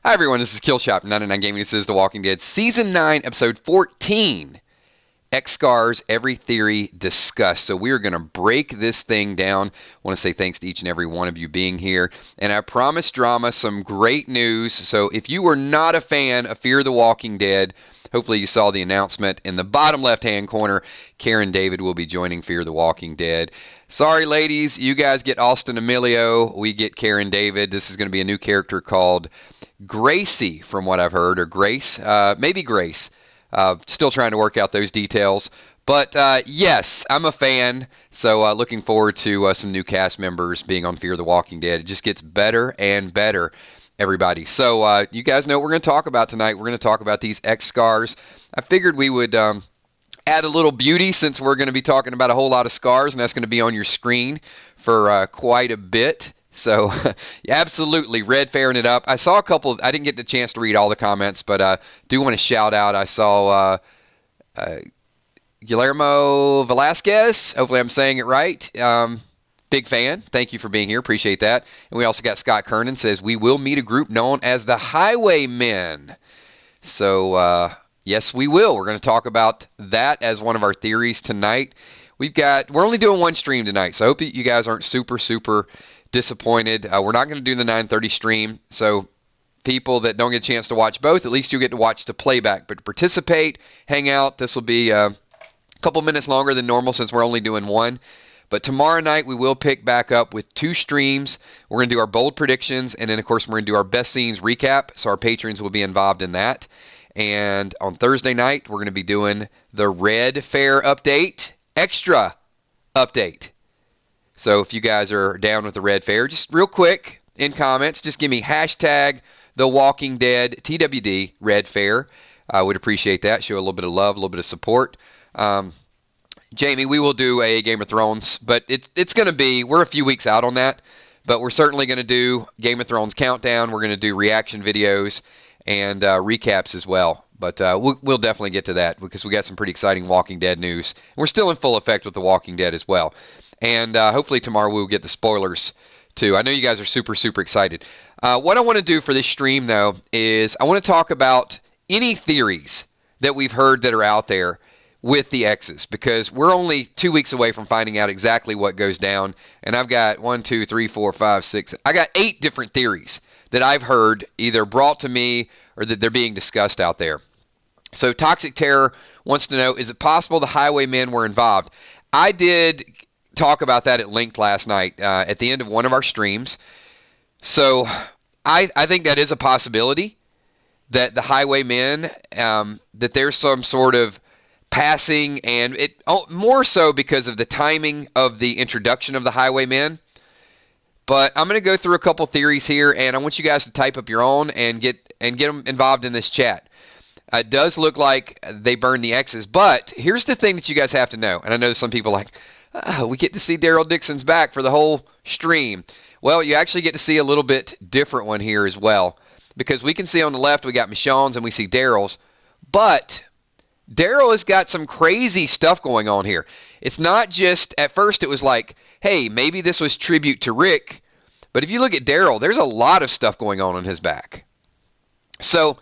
Hi everyone, this is Killshot 99 Gaming. This is The Walking Dead Season 9, Episode 14. X Scars, Every Theory Discussed. So we are going to break this thing down. I want to say thanks to each and every one of you being here. And I promise drama, some great news. So if you were not a fan of Fear the Walking Dead, hopefully you saw the announcement in the bottom left-hand corner. Karen David will be joining Fear the Walking Dead. Sorry, ladies, you guys get Austin Emilio. We get Karen David. This is going to be a new character called Gracie, from what I've heard, or Grace, maybe Grace. Still trying to work out those details. But yes, I'm a fan, so looking forward to some new cast members being on Fear the Walking Dead. It just gets better and better, everybody. So you guys know what we're going to talk about tonight. We're going to talk about these X Scars. I figured we would add a little beauty since we're going to be talking about a whole lot of scars, and that's going to be on your screen for quite a bit. So, yeah, absolutely, red fairing it up. I saw a couple, I didn't get the chance to read all the comments, but do want to shout out, I saw Guillermo Velasquez, hopefully I'm saying it right, big fan, thank you for being here, appreciate that. And we also got Scott Kernan says, we will meet a group known as the Highwaymen. So, yes, we will. We're going to talk about that as one of our theories tonight. We're only doing one stream tonight, so I hope that you guys aren't super disappointed. We're not going to do the 9:30 stream, so people that don't get a chance to watch both, at least you get to watch the playback. But to participate, hang out, this will be a couple minutes longer than normal since we're only doing one. But tomorrow night we will pick back up with two streams. We're going to do our bold predictions, and then of course we're going to do our best scenes recap, so our patrons will be involved in that. And on Thursday night we're going to be doing the Red Fair update, extra update. So if you guys are down with the Red Fair, just real quick in comments, just give me hashtag The Walking Dead TWD Red Fair. I would appreciate that. Show a little bit of love, a little bit of support. Jamie, we will do a Game of Thrones, but it's going to be, we're a few weeks out on that, but we're certainly going to do Game of Thrones countdown. We're going to do reaction videos and recaps as well. But we'll definitely get to that because we got some pretty exciting Walking Dead news. We're still in full effect with The Walking Dead as well. And hopefully tomorrow we'll get the spoilers too. I know you guys are super excited. What I want to do for this stream, though, is I want to talk about any theories that we've heard that are out there with the X's, because we're only 2 weeks away from finding out exactly what goes down. And I've got 1, 2, 3, 4, 5, 6. I got 8 different theories that I've heard either brought to me or that they're being discussed out there. So Toxic Terror wants to know, is it possible the Highwaymen were involved? I did talk about that at length last night at the end of one of our streams. So I think that is a possibility, that the Highwaymen, that there's some sort of passing, and it more so because of the timing of the introduction of the Highwaymen. But I'm going to go through a couple theories here, and I want you guys to type up your own and get them involved in this chat. It does look like they burned the X's, but here's the thing that you guys have to know, and I know some people are like, we get to see Daryl Dixon's back for the whole stream. Well, you actually get to see a little bit different one here as well, because we can see on the left we got Michonne's and we see Daryl's, but Daryl has got some crazy stuff going on here. It's not just, at first it was like, hey, maybe this was tribute to Rick, but if you look at Daryl, there's a lot of stuff going on his back. So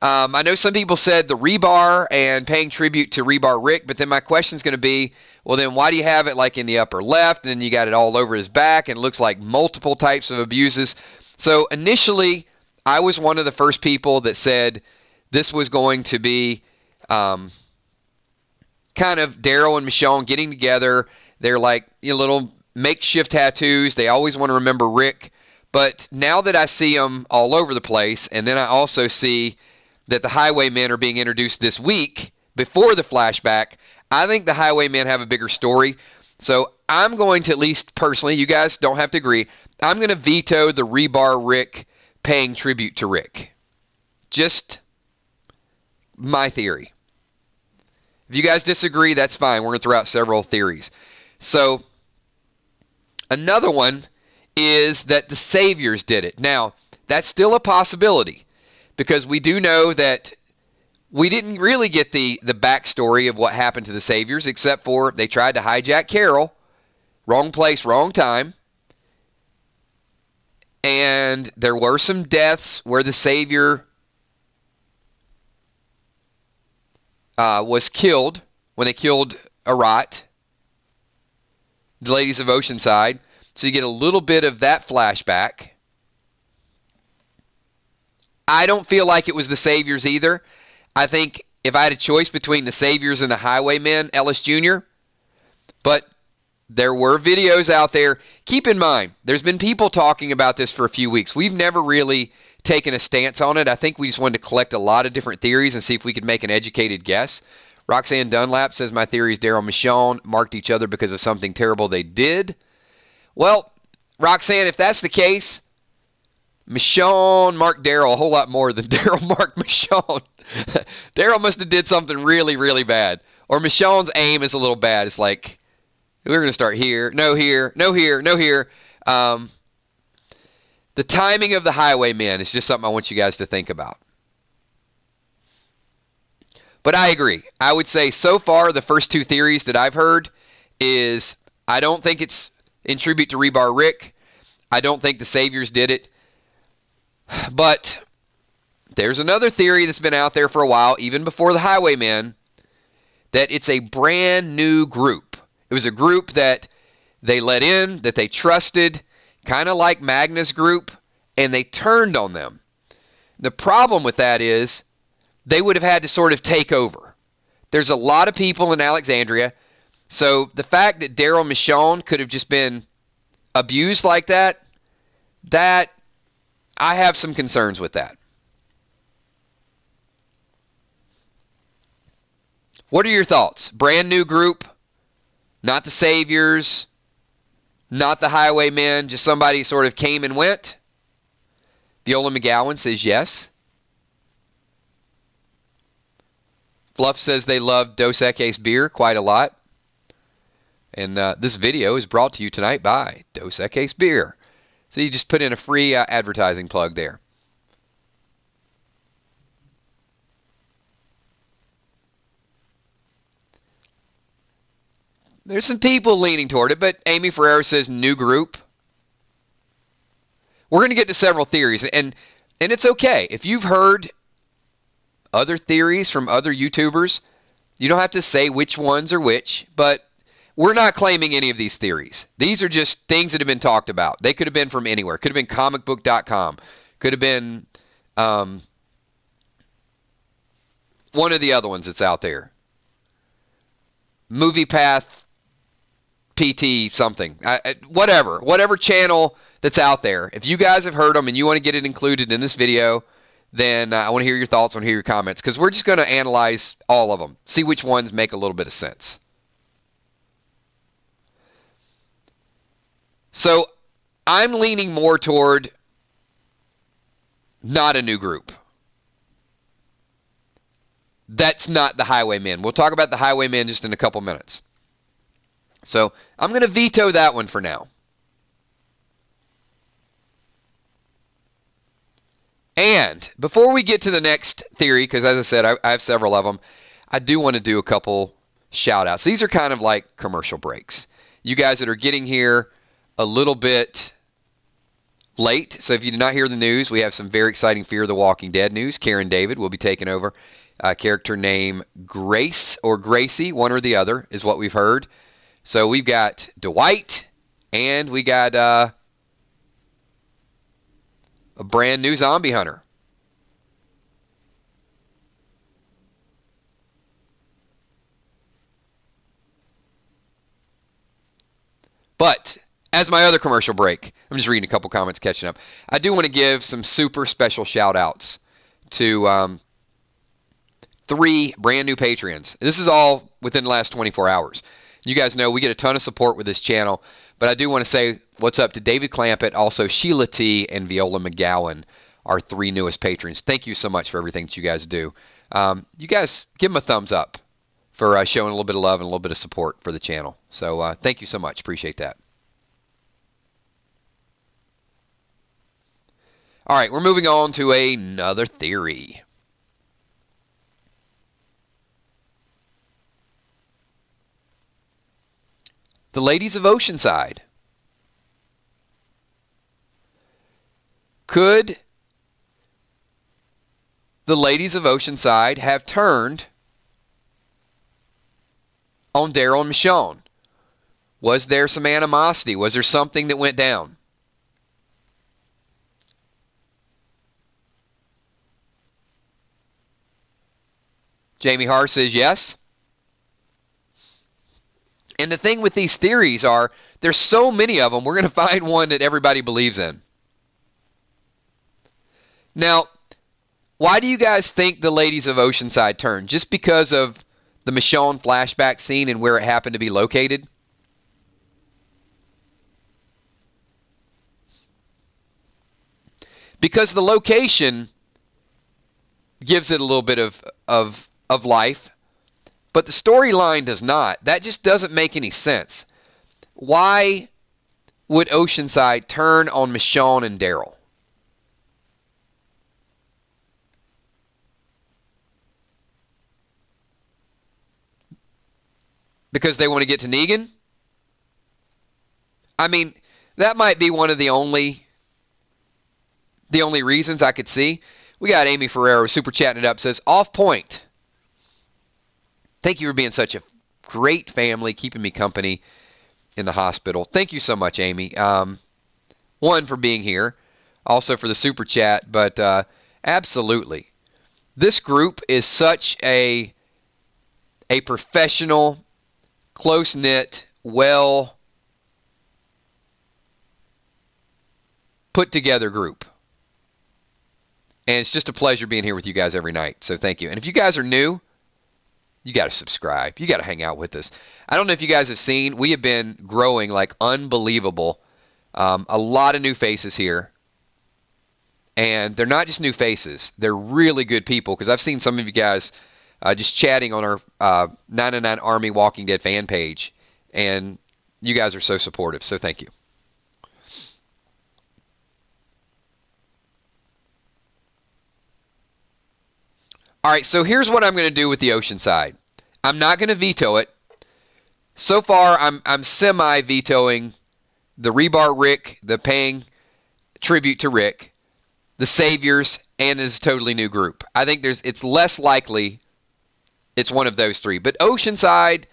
I know some people said the rebar and paying tribute to Rebar Rick, but then my question is going to be, well, then why do you have it like in the upper left, and then you got it all over his back, and it looks like multiple types of abuses? So initially, I was one of the first people that said this was going to be kind of Daryl and Michonne getting together. They're like little makeshift tattoos. They always want to remember Rick. But now that I see them all over the place, and then I also see that the Highwaymen are being introduced this week before the flashback, I think the Highwaymen have a bigger story. So I'm going to, at least personally, you guys don't have to agree, I'm going to veto the Rebar Rick paying tribute to Rick. Just my theory. If you guys disagree, that's fine. We're going to throw out several theories. So another one is that the Saviors did it. Now, that's still a possibility, because we do know that we didn't really get the backstory of what happened to the Saviors, except for they tried to hijack Carol. Wrong place, wrong time. And there were some deaths where the Savior was killed when they killed Arat, the ladies of Oceanside. So you get a little bit of that flashback. I don't feel like it was the Saviors either. I think if I had a choice between the Saviors and the Highwaymen, Ellis Jr., but there were videos out there. Keep in mind, there's been people talking about this for a few weeks. We've never really taken a stance on it. I think we just wanted to collect a lot of different theories and see if we could make an educated guess. Roxanne Dunlap says, my theory is Daryl and Michonne marked each other because of something terrible they did. Well, Roxanne, if that's the case, Michonne marked Daryl a whole lot more than Daryl marked Michonne. Daryl must have did something really, really bad. Or Michonne's aim is a little bad. It's like, we're going to start here, no here, no here, no here. The timing of the Highwaymen is just something I want you guys to think about. But I agree. I would say so far the first two theories that I've heard is I don't think it's in tribute to Rebar Rick. I don't think the Saviors did it. But there's another theory that's been out there for a while, even before the Highwaymen, that it's a brand new group. It was a group that they let in, that they trusted, kind of like Magna's group, and they turned on them. The problem with that is they would have had to sort of take over. There's a lot of people in Alexandria, so the fact that Daryl and Michonne could have just been abused like that, I have some concerns with that. What are your thoughts? Brand new group? Not the Saviors, not the Highwaymen, just somebody sort of came and went. Viola McGowan says yes. Fluff says they love Dos Equis beer quite a lot. And this video is brought to you tonight by Dos Equis beer. So you just put in a free advertising plug there. There's some people leaning toward it, but Amy Ferreira says new group. We're going to get to several theories, and it's okay. If you've heard other theories from other YouTubers, you don't have to say which ones are which, but we're not claiming any of these theories. These are just things that have been talked about. They could have been from anywhere. Could have been comicbook.com. Could have been one of the other ones that's out there. MoviePath PT something. Whatever channel that's out there. If you guys have heard them and you want to get it included in this video, then I want to hear your thoughts, I want to hear your comments, because we're just going to analyze all of them. See which ones make a little bit of sense. So I'm leaning more toward not a new group. That's not the Highwaymen. We'll talk about the Highwaymen just in a couple minutes. So I'm going to veto that one for now. And before we get to the next theory, because as I said, I have several of them, I do want to do a couple shout outs. These are kind of like commercial breaks. You guys that are getting here a little bit late, so if you did not hear the news, we have some very exciting Fear of the Walking Dead news. Karen David will be taking over. Character name Grace or Gracie, one or the other, is what we've heard. So we've got Dwight, and we got a brand new zombie hunter. But as my other commercial break, I'm just reading a couple comments, catching up. I do want to give some super special shout outs to 3 brand new Patreons. This is all within the last 24 hours. You guys know we get a ton of support with this channel, but I do want to say what's up to David Clampett, also Sheila T, and Viola McGowan, our 3 newest patrons. Thank you so much for everything that you guys do. You guys give them a thumbs up for showing a little bit of love and a little bit of support for the channel. So thank you so much. Appreciate that. All right, we're moving on to another theory. The ladies of Oceanside. Could the ladies of Oceanside have turned on Daryl and Michonne? Was there some animosity? Was there something that went down? Jamie Har says yes. And the thing with these theories are, there's so many of them, we're going to find one that everybody believes in. Now, why do you guys think the ladies of Oceanside turned? Just because of the Michonne flashback scene and where it happened to be located? Because the location gives it a little bit of life, but the storyline does not. That just doesn't make any sense. Why would Oceanside turn on Michonne and Daryl? Because they want to get to Negan? I mean, that might be one of the only reasons I could see. We got Amy Ferrero super chatting it up, says, off point. Thank you for being such a great family, keeping me company in the hospital. Thank you so much, Amy. One, for being here, also for the super chat, but absolutely. This group is such a professional, close-knit, well put together group. And it's just a pleasure being here with you guys every night. So thank you. And if you guys are new, you got to subscribe. You got to hang out with us. I don't know if you guys have seen, we have been growing like unbelievable. A lot of new faces here. And they're not just new faces. They're really good people, because I've seen some of you guys just chatting on our 99 Army Walking Dead fan page. And you guys are so supportive. So thank you. All right, so here's what I'm going to do with the Oceanside. I'm not going to veto it. So far, I'm semi-vetoing the Rebar Rick, the paying tribute to Rick, the Saviors, and his totally new group. I think it's less likely it's one of those three. But Oceanside,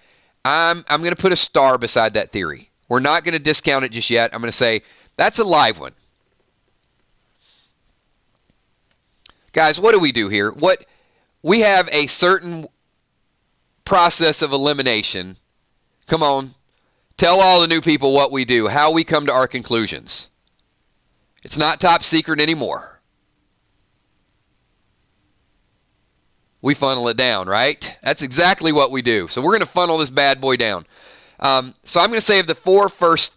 I'm going to put a star beside that theory. We're not going to discount it just yet. I'm going to say that's a live one. Guys, what do we do here? We have a certain process of elimination. Come on. Tell all the new people what we do, how we come to our conclusions. It's not top secret anymore. We funnel it down, right? That's exactly what we do. So we're going to funnel this bad boy down. So I'm going to say of the four first...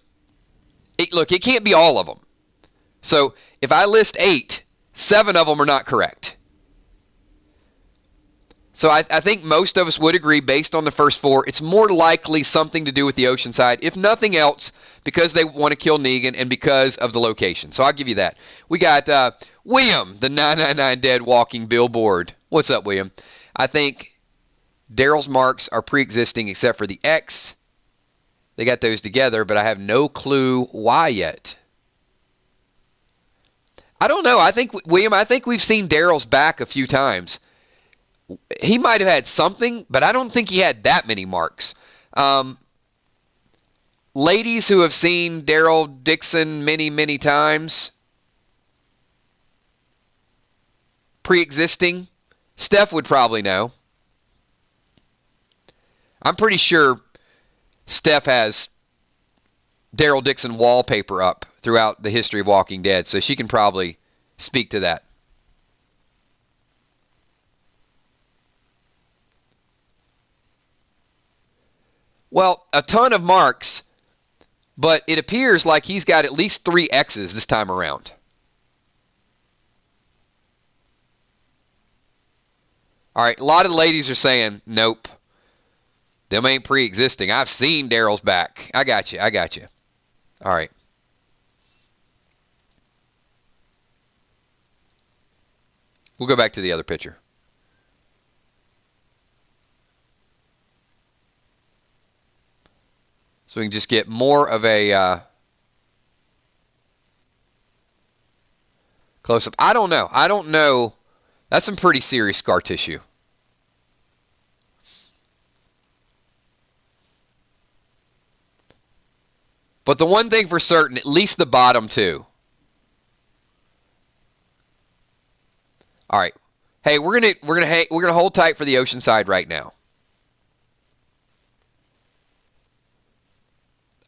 Look, it can't be all of them. So if I list 8, 7 of them are not correct. So I think most of us would agree, based on the first 4, it's more likely something to do with the Oceanside, if nothing else, because they want to kill Negan and because of the location. So I'll give you that. We got William, the 999 Dead walking billboard. What's up, William? I think Daryl's marks are pre-existing except for the X. They got those together, but I have no clue why yet. I don't know. William, I think we've seen Daryl's back a few times. He might have had something, but I don't think he had that many marks. Ladies who have seen Daryl Dixon many, many times, pre-existing, Steph would probably know. I'm pretty sure Steph has Daryl Dixon wallpaper up throughout the history of Walking Dead, so she can probably speak to that. Well, a ton of marks, but it appears like he's got at least 3 X's this time around. All right, a lot of the ladies are saying, nope, them ain't pre-existing. I've seen Daryl's back. I got you. All right. We'll go back to the other picture. So we can just get more of a Close up. I don't know. I don't know. That's some pretty serious scar tissue. But the one thing for certain, at least the bottom two. All right. Hey, we're gonna hold tight for the Oceanside right now.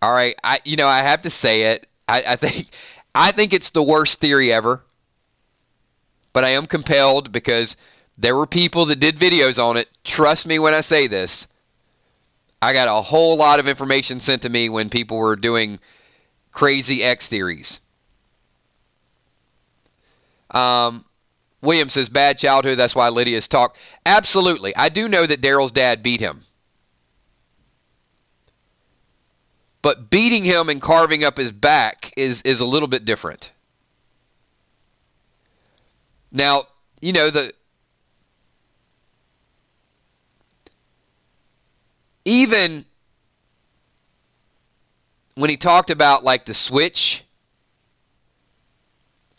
All right. I have to say it. I think it's the worst theory ever. But I am compelled because there were people that did videos on it. Trust me when I say this. I got a whole lot of information sent to me when people were doing crazy X theories. William says, bad childhood, that's why Lydia's talk. Absolutely. I do know that Daryl's dad beat him. But beating him and carving up his back is a little bit different. Now, even when he talked about like the switch,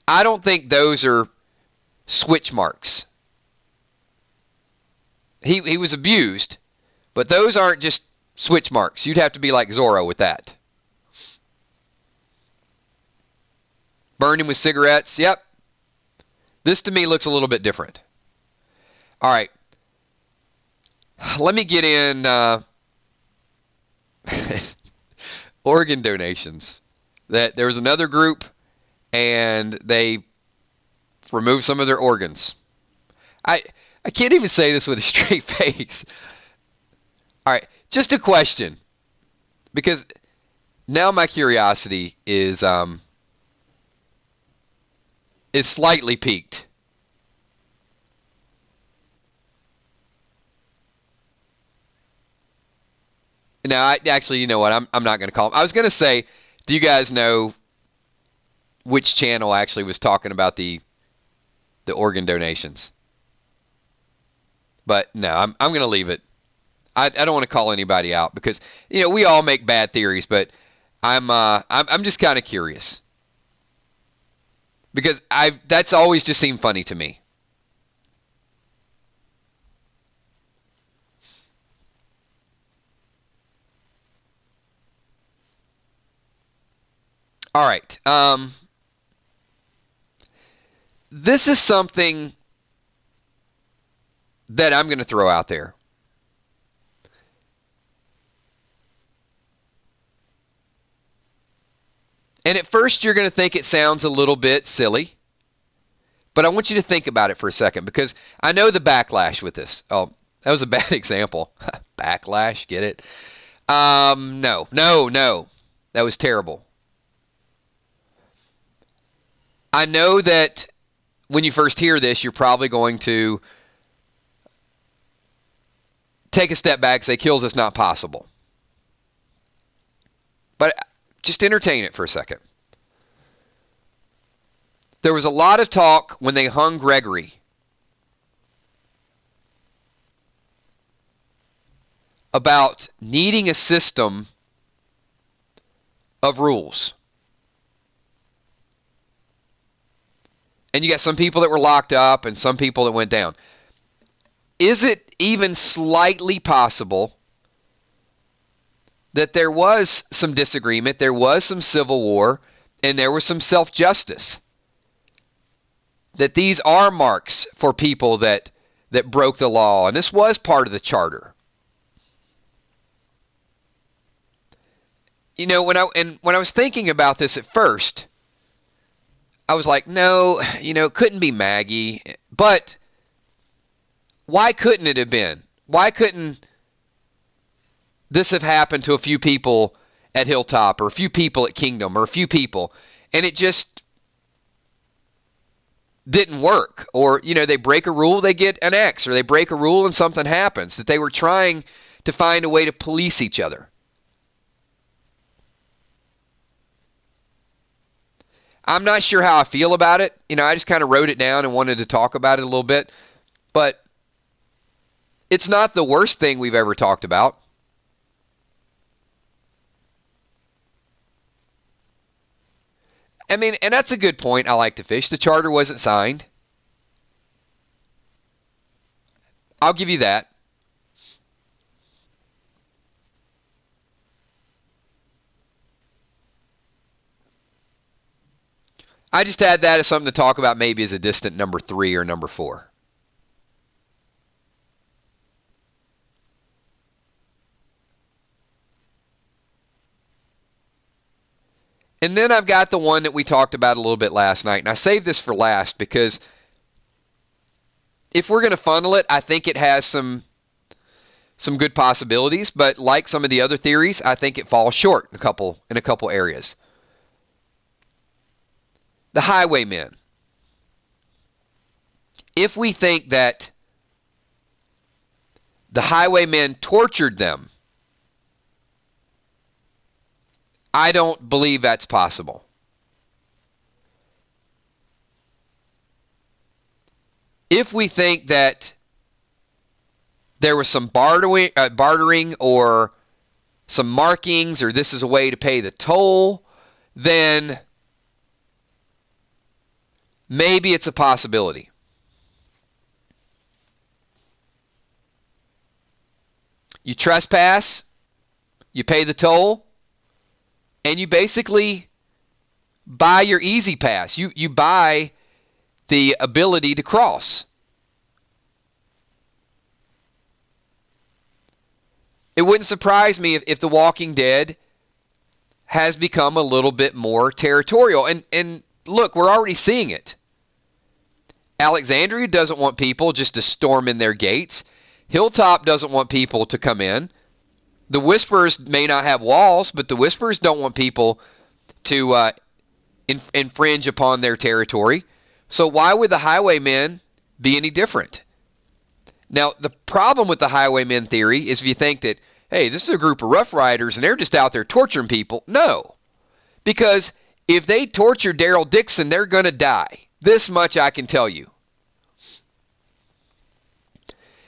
I don't think those are switch marks. He was abused, but those aren't just switch marks. You'd have to be like Zorro with that. Burned him with cigarettes. Yep. This to me looks a little bit different. All right. Let me get in organ donations. That there was another group and they removed some of their organs. I can't even say this with a straight face. All right, just a question, because now my curiosity is slightly piqued. Now, actually, you know what? I'm not going to call them. I was going to say, do you guys know which channel actually was talking about the organ donations? But no, I'm going to leave it. I don't want to call anybody out because we all make bad theories, but I'm just kind of curious because that's always just seemed funny to me. All right. This is something that I'm going to throw out there. And at first you're going to think it sounds a little bit silly. But I want you to think about it for a second because I know the backlash with this. Oh, that was a bad example. Backlash, get it? No. That was terrible. I know that when you first hear this, you're probably going to take a step back and say, kills is not possible. But just entertain it for a second. There was a lot of talk when they hung Gregory about needing a system of rules. And you got some people that were locked up and some people that went down. Is it even slightly possible that there was some disagreement, there was some civil war, and there was some self-justice? That these are marks for people that broke the law, and this was part of the charter. When I was thinking about this at first, I was like, no, it couldn't be Maggie. But why couldn't it have been? Why couldn't this have happened to a few people at Hilltop or a few people at Kingdom or a few people? And it just didn't work. Or, they break a rule, they get an X. Or they break a rule and something happens. That they were trying to find a way to police each other. I'm not sure how I feel about it. I just kind of wrote it down and wanted to talk about it a little bit. But it's not the worst thing we've ever talked about. I mean, and that's a good point. I like to fish. The charter wasn't signed. I'll give you that. I just had that as something to talk about maybe as a distant number 3 or number 4. And then I've got the one that we talked about a little bit last night. And I saved this for last because if we're going to funnel it, I think it has some good possibilities. But like some of the other theories, I think it falls short in a couple areas. The highwaymen. If we think that the highwaymen tortured them, I don't believe that's possible. If we think that there was some bartering or some markings or this is a way to pay the toll, then maybe it's a possibility. You trespass, you pay the toll, and you basically buy your easy pass. You buy the ability to cross. It wouldn't surprise me if The Walking Dead has become a little bit more territorial. And look, we're already seeing it. Alexandria doesn't want people just to storm in their gates. Hilltop doesn't want people to come in. The Whisperers may not have walls, but the Whisperers don't want people to infringe upon their territory. So why would the highwaymen be any different? Now, the problem with the highwaymen theory is if you think that, hey, this is a group of Rough Riders and they're just out there torturing people. No. Because if they torture Daryl Dixon, they're going to die. This much I can tell you.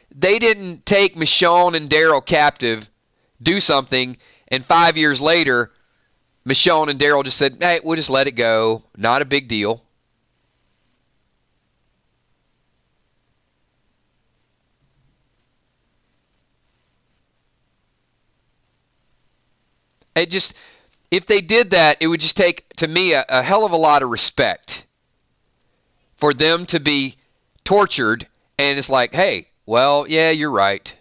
They didn't take Michonne and Daryl captive, do something, and 5 years later, Michonne and Daryl just said, hey, we'll just let it go. Not a big deal. If they did that, it would just take, to me, a hell of a lot of respect for them to be tortured, and it's like, hey, well, yeah, you're right.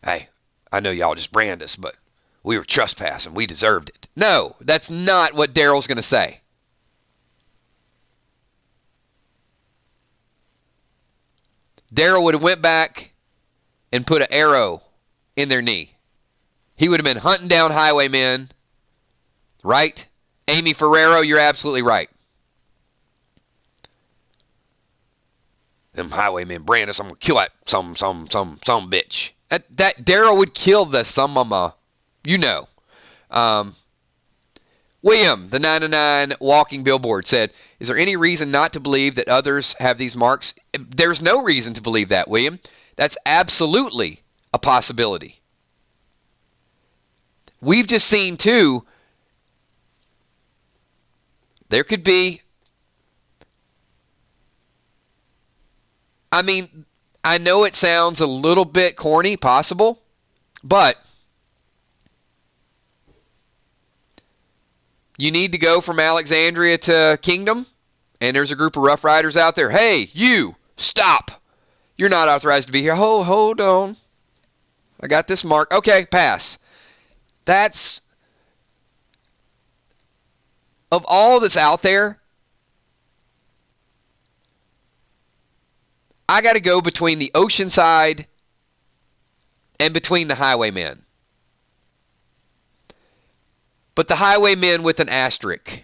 Hey, I know y'all just brand us, but we were trespassing. We deserved it. No, that's not what Daryl's going to say. Daryl would have went back and put an arrow in their knee. He would have been hunting down highwaymen, right? Amy Ferrero, you're absolutely right. Them highwaymen brand us, I'm going to kill that some bitch. That Daryl would kill the some you know. William, the 909 walking billboard, said, is there any reason not to believe that others have these marks? There's no reason to believe that, William. That's absolutely a possibility. We've just seen, too, there could be, I mean, I know it sounds a little bit corny, possible, but you need to go from Alexandria to Kingdom, and there's a group of Rough Riders out there. Hey, you, stop. You're not authorized to be here. Hold on. I got this mark. Okay, pass. That's, of all that's out there, I got to go between the Oceanside and between the highwaymen. But the highwaymen with an asterisk.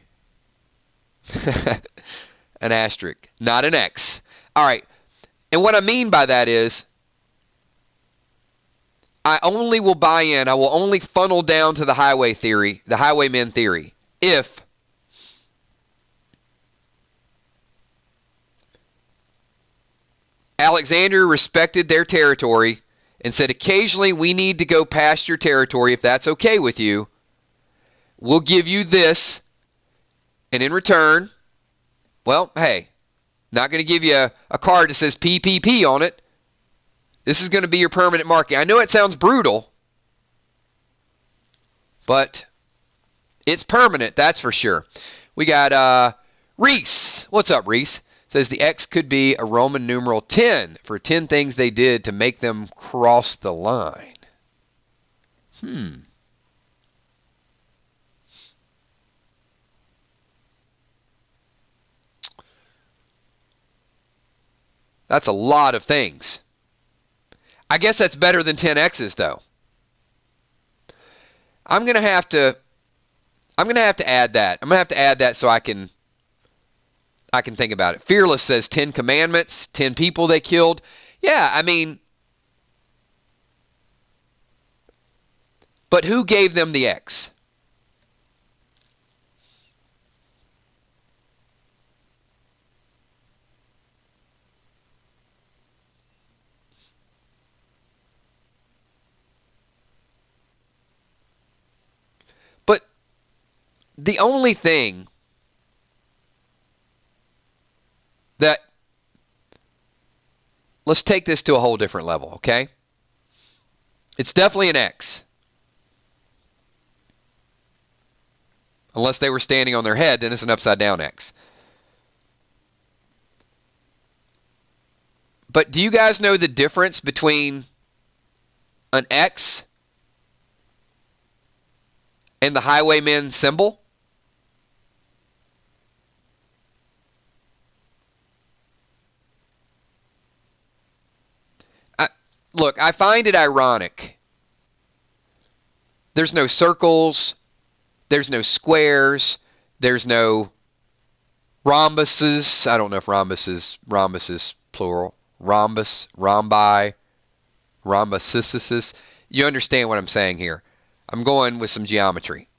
An asterisk, not an X. All right. And what I mean by that is, I only will buy in, I will only funnel down to the highway theory, the highwaymen theory, if Alexandria respected their territory and said, occasionally we need to go past your territory if that's okay with you. We'll give you this, And in return, well, hey, not going to give you a card that says PPP on it. This is going to be your permanent marking. I know it sounds brutal, but it's permanent, that's for sure. We got Reese. What's up, Reese? Says the X could be a Roman numeral 10 for 10 things they did to make them cross the line. That's a lot of things. I guess that's better than 10 X's, though. I'm gonna have to add that. I'm gonna have to add that so I can think about it. Fearless says 10 commandments, 10 people they killed. Yeah, I mean, but who gave them the X? But the only thing that, let's take this to a whole different level, okay? It's definitely an X. Unless they were standing on their head, then it's an upside down X. But do you guys know the difference between an X and the highwayman symbol? Look, I find it ironic. There's no circles. There's no squares. There's no rhombuses. I don't know if rhombus is plural. Rhombus, rhombi, rhombuses. You understand what I'm saying here. I'm going with some geometry.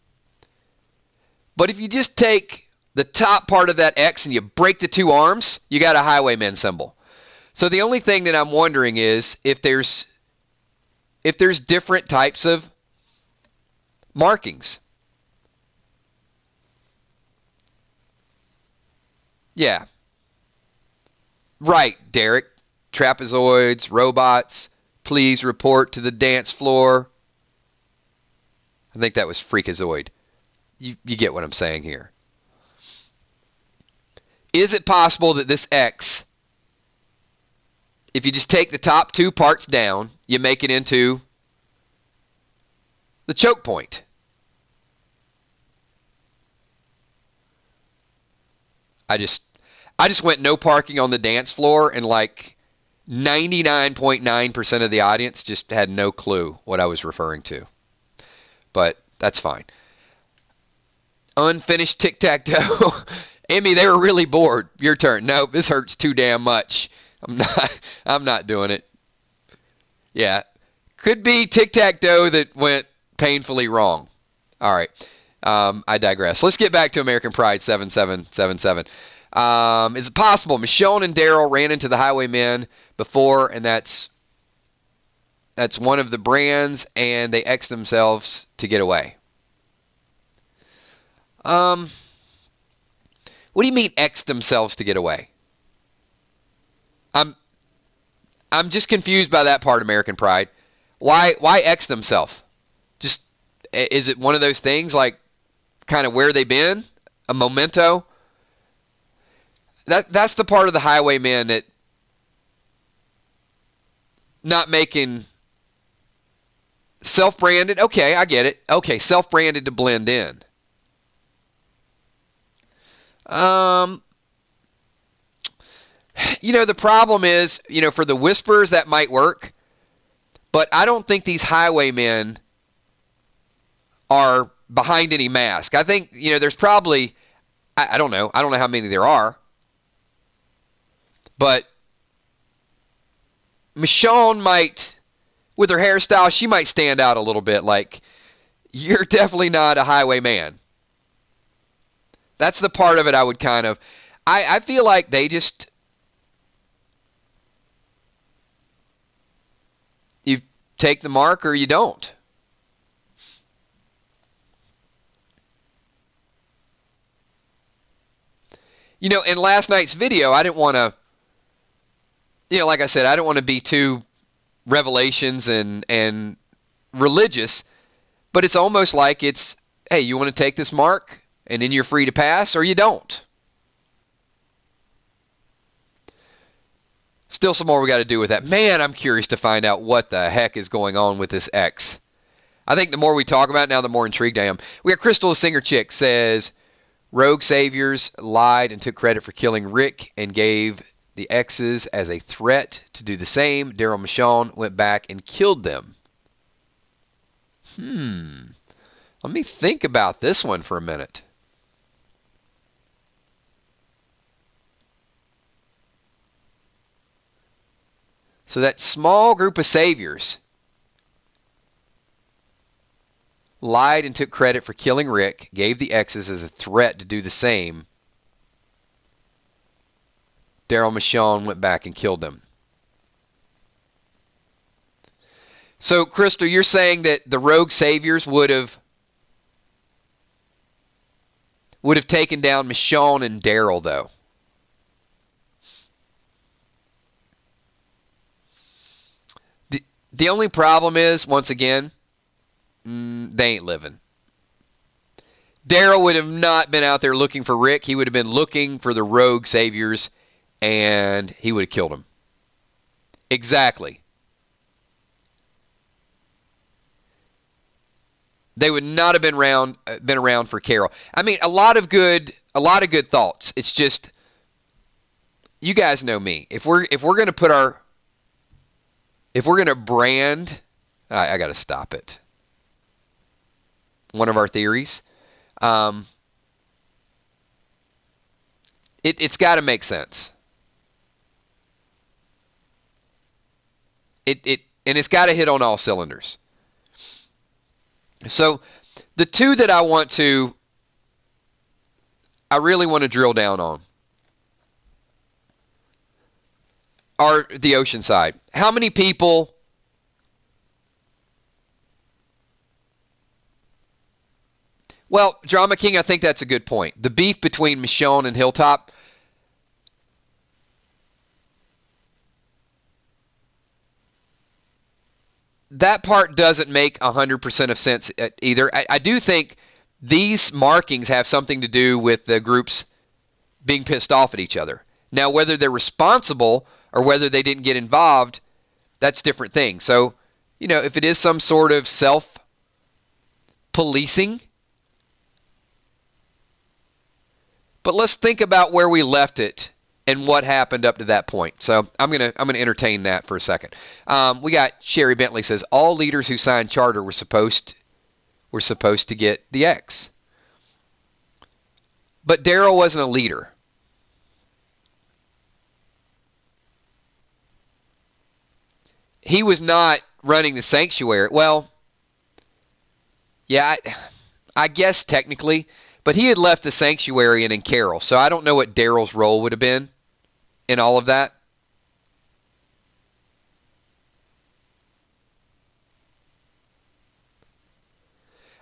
But if you just take the top part of that X and you break the two arms, you got a highwayman symbol. So the only thing that I'm wondering is if there's different types of markings. Yeah. Right, Derek. Trapezoids, robots, please report to the dance floor. I think that was freakazoid. You get what I'm saying here. Is it possible that this X, if you just take the top two parts down, you make it into the choke point? I just went no parking on the dance floor, and like 99.9% of the audience just had no clue what I was referring to. But that's fine. Unfinished tic-tac-toe. Emmy, they were really bored. Your turn. Nope, this hurts too damn much. I'm not doing it. Yeah. Could be tic-tac-toe that went painfully wrong. All right. I digress. Let's get back to American Pride 7777. Is it possible Michonne and Daryl ran into the highwaymen before, and that's one of the brands, and they X'd themselves to get away? What do you mean X'd themselves to get away? I'm just confused by that part, American Pride. Why X themselves? Just, is it one of those things like kind of where they been? A memento? That's the part of the highwaymen that not making self-branded. Okay, I get it. Okay, self-branded to blend in. The problem is, for the whispers that might work, but I don't think these highwaymen are behind any mask. I think, there's probably, I don't know. I don't know how many there are. But Michonne might, with her hairstyle, she might stand out a little bit. Like, you're definitely not a highwayman. That's the part of it I would kind of, I feel like they just, you take the mark or you don't. In last night's video, I didn't want to, like I said, I don't want to be too revelations and religious, but it's almost like it's, hey, you want to take this mark and then you're free to pass, or you don't. Still some more we got to do with that. Man, I'm curious to find out what the heck is going on with this X. I think the more we talk about it now, the more intrigued I am. We got Crystal, the singer chick, says, Rogue Saviors lied and took credit for killing Rick and gave the X's as a threat to do the same. Daryl and Michonne went back and killed them. Let me think about this one for a minute. So that small group of saviors lied and took credit for killing Rick, gave the X's as a threat to do the same. Daryl and Michonne went back and killed them. So, Crystal, you're saying that the Rogue Saviors would have taken down Michonne and Daryl, though. The only problem is, once again, they ain't living. Daryl would have not been out there looking for Rick. He would have been looking for the Rogue Saviors, and he would have killed him. Exactly. They would not have been around for Carol. I mean, a lot of good thoughts. It's just, you guys know me. If we're going to brand, I got to stop it. One of our theories, it's got to make sense. And it's got to hit on all cylinders. So the two that I really want to drill down on are the ocean side. How many people Well, Drama King, I think that's a good point. The beef between Michonne and Hilltop, that part doesn't make 100% of sense either. I do think these markings have something to do with the groups being pissed off at each other. Now, whether they're responsible or whether they didn't get involved, that's a different thing. So, if it is some sort of self-policing, but let's think about where we left it and what happened up to that point. So I'm gonna entertain that for a second. We got Sherry Bentley says all leaders who signed charter were supposed to get the X, but Daryl wasn't a leader. He was not running the sanctuary. Well, yeah, I guess technically, but he had left the sanctuary and in Carol, so I don't know what Daryl's role would have been in all of that.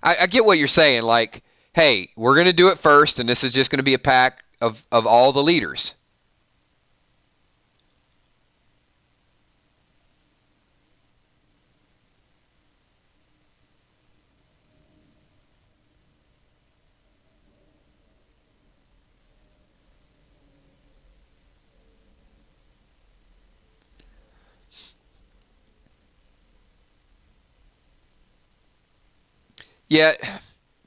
I get what you're saying, like, hey, we're going to do it first, and this is just going to be a pack of all the leaders. Yet,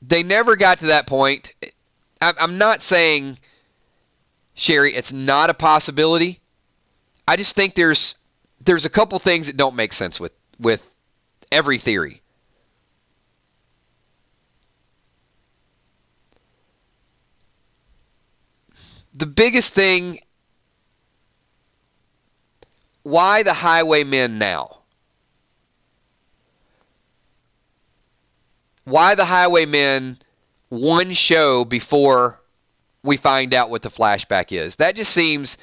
they never got to that point. I'm not saying, Sherry, it's not a possibility. I just think there's a couple things that don't make sense with every theory. The biggest thing, why the Highwaymen now? Why the Highwaymen one show before we find out what the flashback is? That seems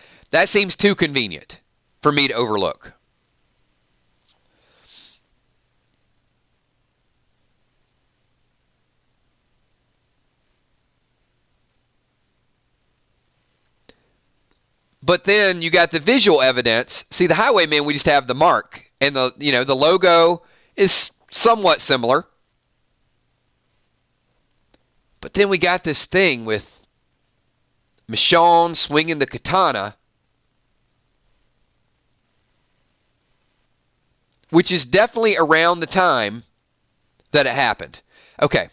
too convenient for me to overlook. But then you got the visual evidence. See, the Highwaymen, we just have the mark. And the logo is somewhat similar. But then we got this thing with Michonne swinging the katana, which is definitely around the time that it happened. Okay.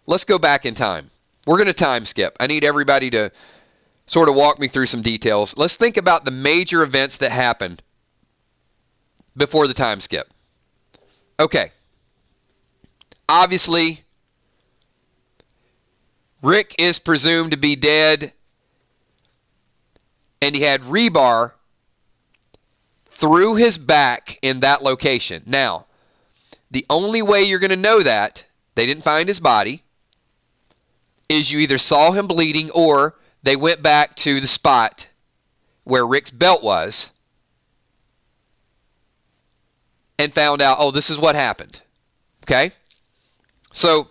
Let's go back in time. We're going to time skip. I need everybody to sort of walk me through some details. Let's think about the major events that happened before the time skip. Okay. Obviously, Rick is presumed to be dead, and he had rebar through his back in that location. Now, the only way you're going to know that they didn't find his body is you either saw him bleeding or they went back to the spot where Rick's belt was and found out, oh, this is what happened. Okay? So,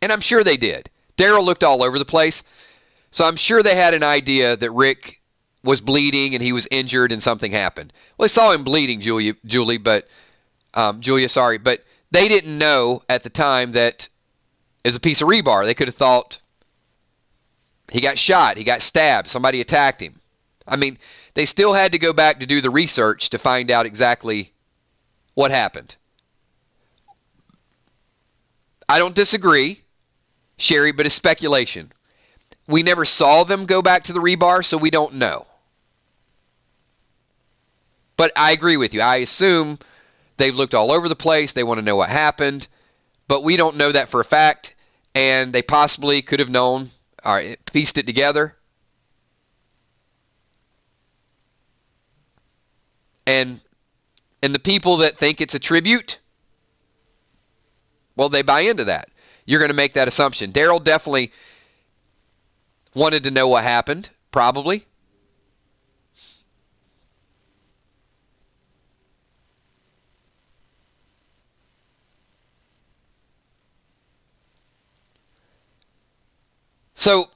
and I'm sure they did. Daryl looked all over the place, so I'm sure they had an idea that Rick was bleeding and he was injured and something happened. Well, they saw him bleeding, Julia, but they didn't know at the time that it was a piece of rebar. They could have thought he got shot, he got stabbed, somebody attacked him. I mean, they still had to go back to do the research to find out exactly what happened. I don't disagree, Sherry, but it's speculation. We never saw them go back to the rebar, so we don't know. But I agree with you. I assume they've looked all over the place. They want to know what happened. But we don't know that for a fact. And they possibly could have known, or pieced it together. And the people that think it's a tribute, well, they buy into that. You're going to make that assumption. Daryl definitely wanted to know what happened, probably. So,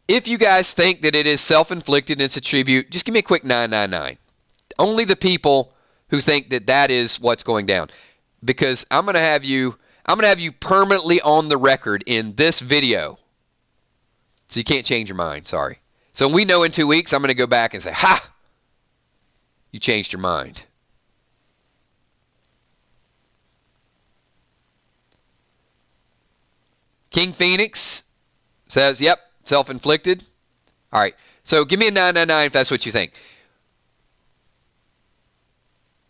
if you guys think that it is self-inflicted and it's a tribute, just give me a quick 999. Only the people who think that that is what's going down. Because I'm going to have you permanently on the record in this video. So you can't change your mind, sorry. So we know in 2 weeks I'm going to go back and say, ha! You changed your mind. King Phoenix says, yep, self-inflicted. All right, so give me a 999 if that's what you think.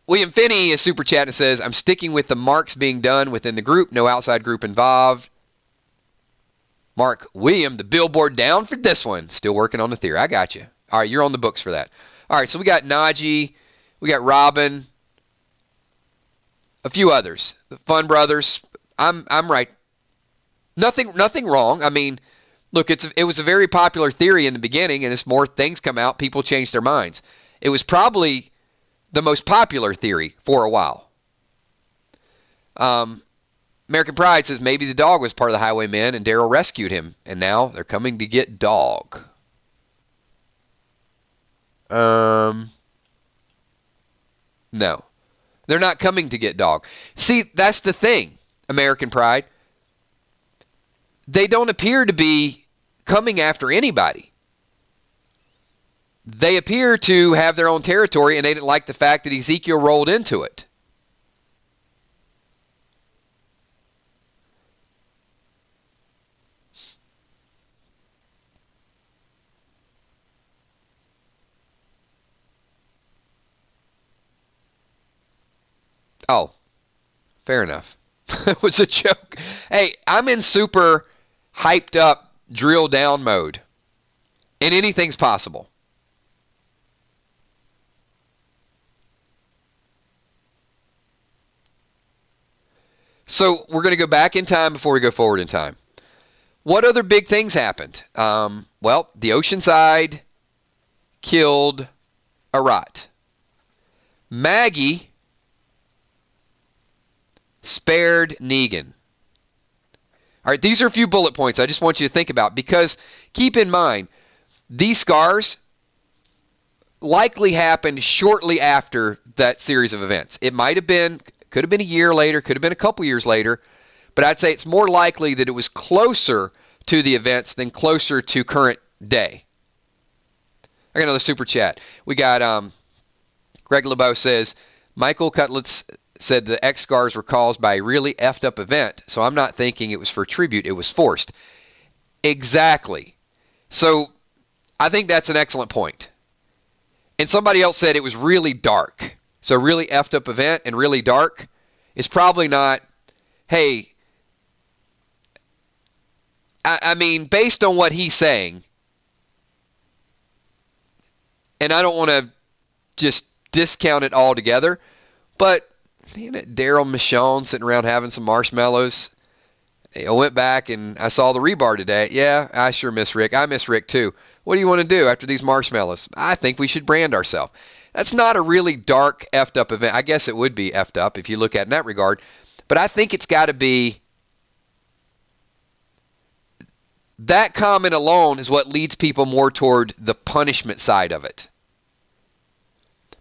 William Finney is super chat and says, I'm sticking with the marks being done within the group, no outside group involved. Mark William, the billboard down for this one. Still working on the theory. I got you. All right, you're on the books for that. All right, so we got Najee, we got Robin, a few others. The Fun Brothers. I'm right. Nothing wrong. I mean, look, it was a very popular theory in the beginning, and as more things come out, people change their minds. It was probably the most popular theory for a while. American Pride says maybe the dog was part of the Highwaymen and Daryl rescued him, and now they're coming to get dog. No. They're not coming to get dog. See, that's the thing, American Pride. They don't appear to be coming after anybody. They appear to have their own territory, and they didn't like the fact that Ezekiel rolled into it. Oh, fair enough. It was a joke. Hey, I'm in super hyped up drill down mode, and anything's possible. So we're going to go back in time before we go forward in time. What other big things happened? Well, the Oceanside killed Arat. Maggie spared Negan. All right, these are a few bullet points I just want you to think about, because keep in mind, these scars likely happened shortly after that series of events. It might have been, could have been a year later, could have been a couple years later, but I'd say it's more likely that it was closer to the events than closer to current day. I got another super chat. We got Greg LeBeau says, Michael Cutlets said the X scars were caused by a really effed up event, so I'm not thinking it was for tribute, it was forced. Exactly. So I think that's an excellent point. And somebody else said it was really dark. So really effed up event and really dark is probably not, hey, I mean, based on what he's saying, and I don't want to just discount it altogether, but Daryl and Michonne sitting around having some marshmallows. I went back and I saw the rebar today. Yeah, I sure miss Rick. I miss Rick too. What do you want to do after these marshmallows? I think we should brand ourselves. That's not a really dark, effed up event. I guess it would be effed up if you look at it in that regard. But I think it's got to be, that comment alone is what leads people more toward the punishment side of it.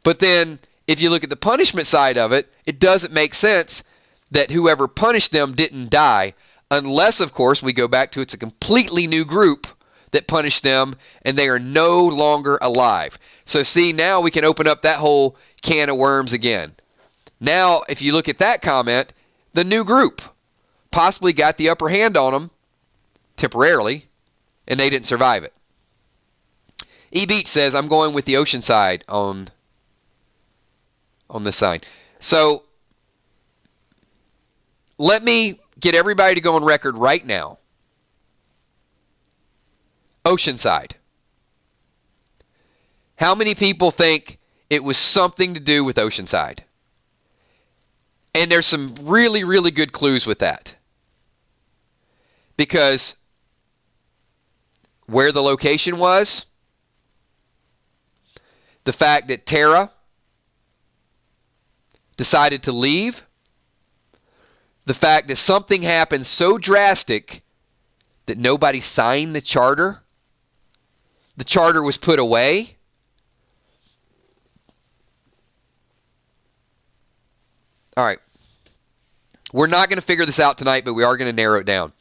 But then, if you look at the punishment side of it, it doesn't make sense that whoever punished them didn't die, unless, of course, we go back to it's a completely new group that punished them, and they are no longer alive. So see, now we can open up that whole can of worms again. Now, if you look at that comment, the new group possibly got the upper hand on them temporarily, and they didn't survive it. E. Beach says, I'm going with the Oceanside on this sign. So, let me get everybody to go on record right now. Oceanside. How many people think it was something to do with Oceanside? And there's some really, really good clues with that. Because where the location was, the fact that Tara decided to leave, the fact that something happened so drastic that nobody signed the charter. The charter was put away. All right. We're not going to figure this out tonight, but we are going to narrow it down.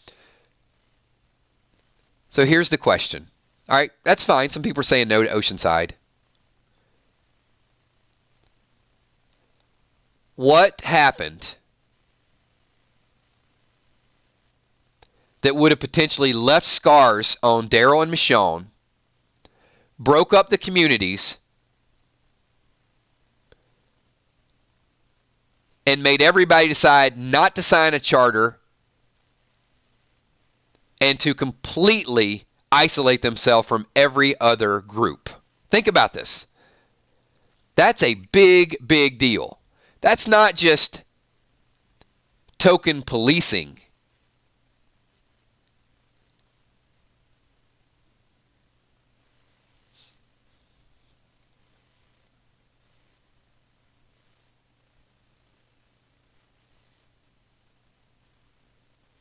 So here's the question. All right, that's fine. Some people are saying no to Oceanside. What happened that would have potentially left scars on Daryl and Michonne, broke up the communities, and made everybody decide not to sign a charter and to completely isolate themselves from every other group? Think about this. That's a big, big deal. That's not just token policing.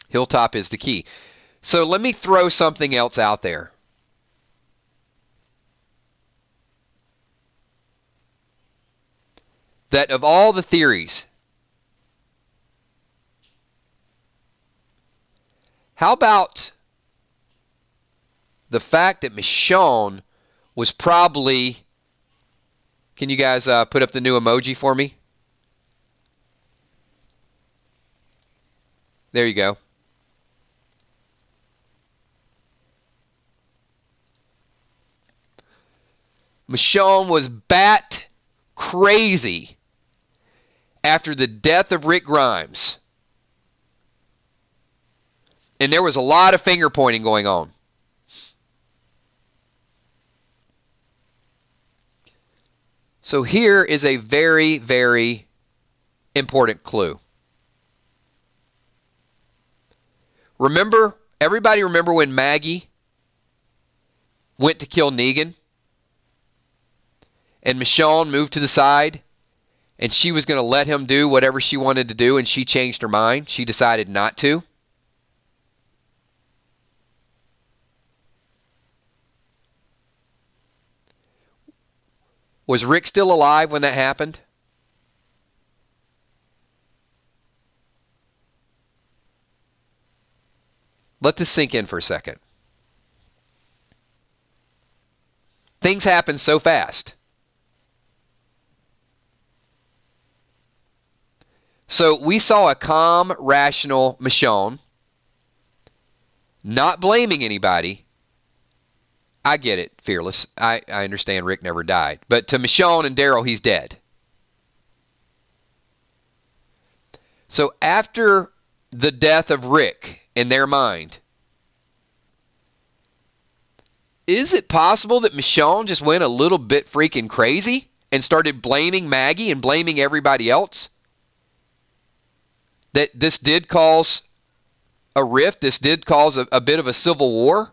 Hilltop is the key. So let me throw something else out there. That of all the theories, how about the fact that Michonne was probably, can you guys put up the new emoji for me? There you go. Michonne was bat crazy after the death of Rick Grimes. And there was a lot of finger pointing going on. So here is a very, very important clue. Everybody remember when Maggie went to kill Negan? And Michonne moved to the side, and she was going to let him do whatever she wanted to do, and she changed her mind. She decided not to. Was Rick still alive when that happened? Let this sink in for a second. Things happen so fast. So we saw a calm, rational Michonne, not blaming anybody. I get it, Fearless. I understand Rick never died. But to Michonne and Daryl, he's dead. So after the death of Rick, in their mind, is it possible that Michonne just went a little bit freaking crazy and started blaming Maggie and blaming everybody else? That this did cause a rift, this did cause a bit of a civil war?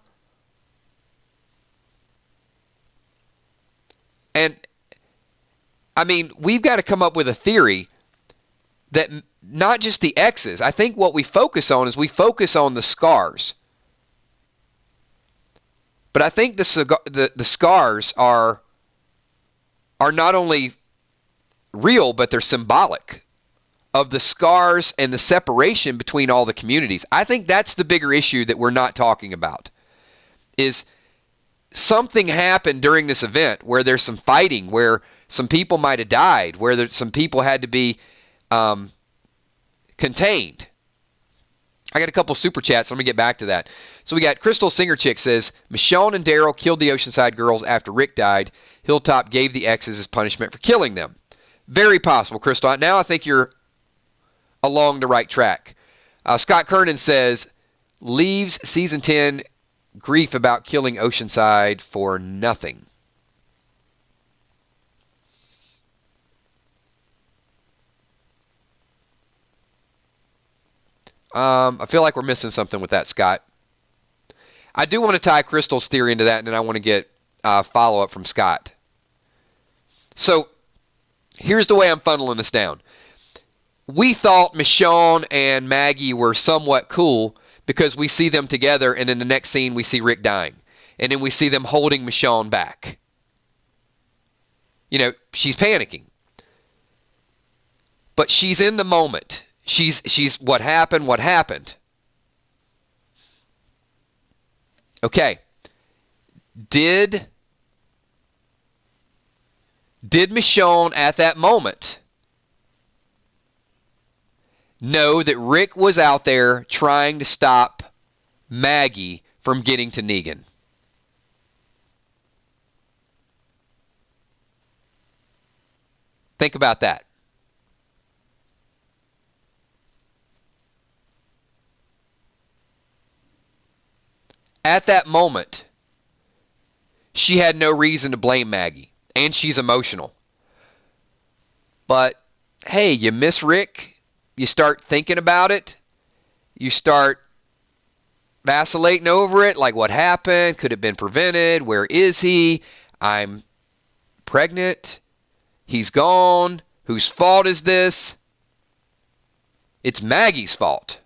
And, I mean, we've got to come up with a theory that not just the X's. I think what we focus on is we focus on the scars. But I think the scars are not only real, but they're symbolic of the scars and the separation between all the communities. I think that's the bigger issue that we're not talking about, is something happened during this event where there's some fighting, where some people might have died, where some people had to be contained. I got a couple super chats. Let me get back to that. So we got Crystal Singer Chick says, Michonne and Daryl killed the Oceanside girls after Rick died. Hilltop gave the X's as punishment for killing them. Very possible, Crystal. Now I think you're along the right track. Scott Kernan says, leaves season 10 grief about killing Oceanside for nothing. I feel like we're missing something with that, Scott. I do want to tie Crystal's theory into that, and then I want to get follow-up from Scott. So here's the way I'm funneling this down. We thought Michonne and Maggie were somewhat cool because we see them together, and in the next scene we see Rick dying. And then we see them holding Michonne back. You know, she's panicking. But she's in the moment. She's what happened. Okay. Did Michonne at that moment know that Rick was out there trying to stop Maggie from getting to Negan? Think about that. At that moment, she had no reason to blame Maggie, and she's emotional. But, hey, you miss Rick, you start thinking about it, you start vacillating over it, like what happened, could it have been prevented, where is he, I'm pregnant, he's gone, whose fault is this? It's Maggie's fault.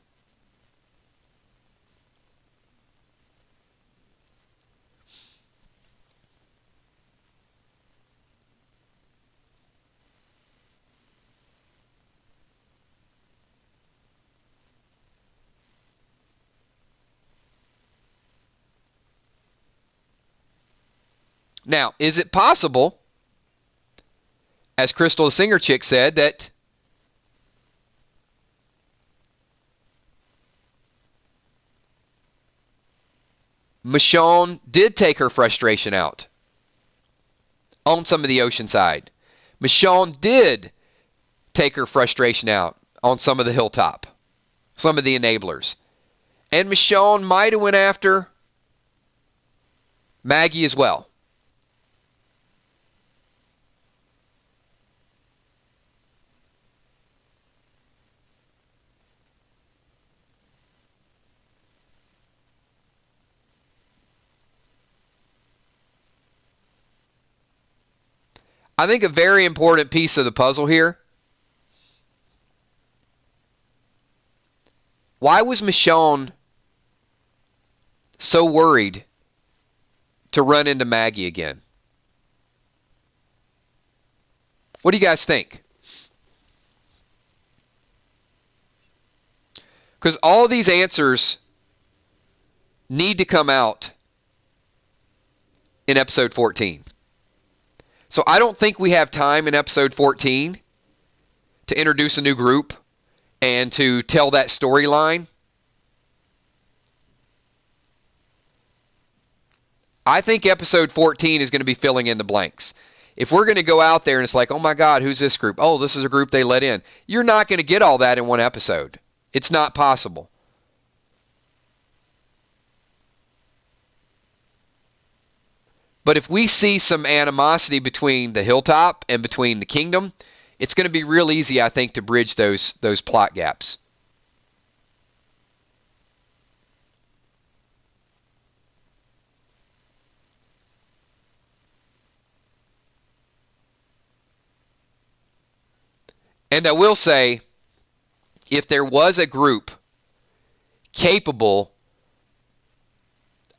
Now, is it possible, as Crystal the Singer Chick said, that Michonne did take her frustration out on some of the Oceanside? Michonne did take her frustration out on some of the Hilltop, some of the enablers. And Michonne might have went after Maggie as well. I think a very important piece of the puzzle here. Why was Michonne so worried to run into Maggie again? What do you guys think? Because all these answers need to come out in episode 14. So I don't think we have time in episode 14 to introduce a new group and to tell that storyline. I think episode 14 is going to be filling in the blanks. If we're going to go out there and it's like, oh my God, who's this group? Oh, this is a group they let in. You're not going to get all that in one episode. It's not possible. But if we see some animosity between the hilltop and between the kingdom, it's going to be real easy, I think, to bridge those plot gaps. And I will say, if there was a group capable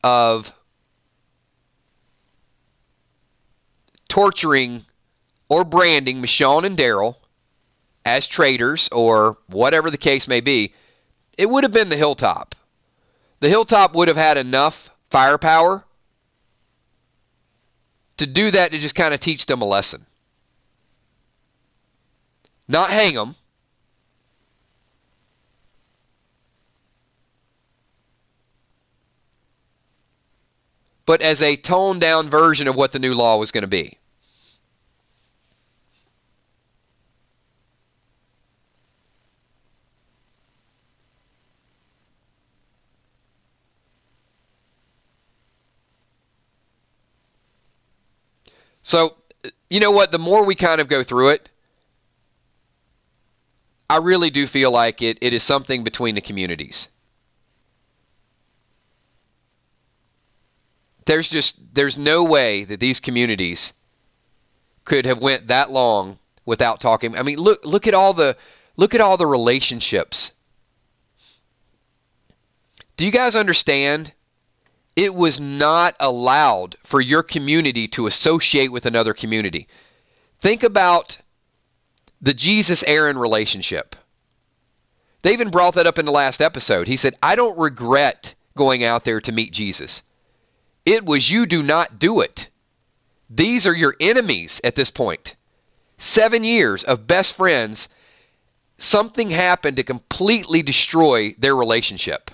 of torturing or branding Michonne and Daryl as traitors or whatever the case may be, it would have been the hilltop. The hilltop would have had enough firepower to do that, to just kind of teach them a lesson. Not hang them. But as a toned down version of what the new law was going to be. So, you know what? The more we kind of go through it, I really do feel like it is something between the communities. There's no way that these communities could have went that long without talking. I mean, look at all the relationships. Do you guys understand? It was not allowed for your community to associate with another community. Think about the Jesus-Aaron relationship. They even brought that up in the last episode. He said, I don't regret going out there to meet Jesus. It was you do not do it. These are your enemies at this point. 7 years of best friends. Something happened to completely destroy their relationship.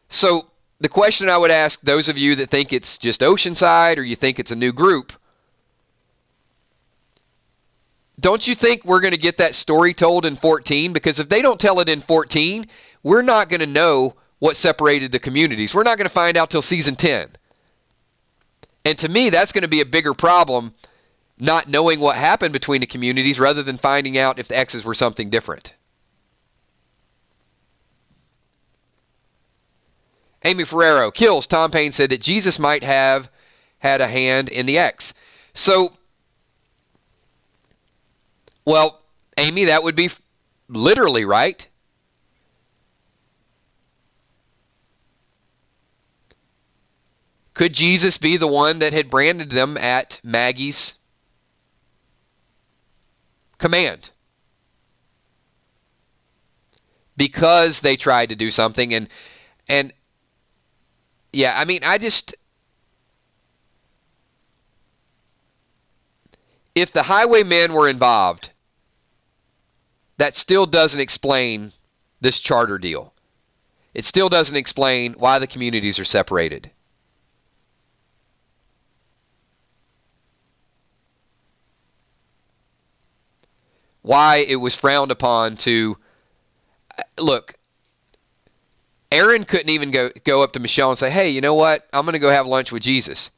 So the question I would ask those of you that think it's just Oceanside or you think it's a new group, don't you think we're going to get that story told in 14? Because if they don't tell it in 14, we're not going to know what separated the communities. We're not going to find out till season 10. And to me, that's going to be a bigger problem, not knowing what happened between the communities rather than finding out if the X's were something different. Amy Ferrero kills. Tom Payne said that Jesus might have had a hand in the X. So, well, Amy, that would be literally right. Could Jesus be the one that had branded them at Maggie's command? Because they tried to do something and yeah, I mean, if the highwaymen were involved, that still doesn't explain this charter deal. It still doesn't explain why the communities are separated. Why it was frowned upon to look. Aaron couldn't even go up to Michonne and say, hey, you know what? I'm going to go have lunch with Jesus.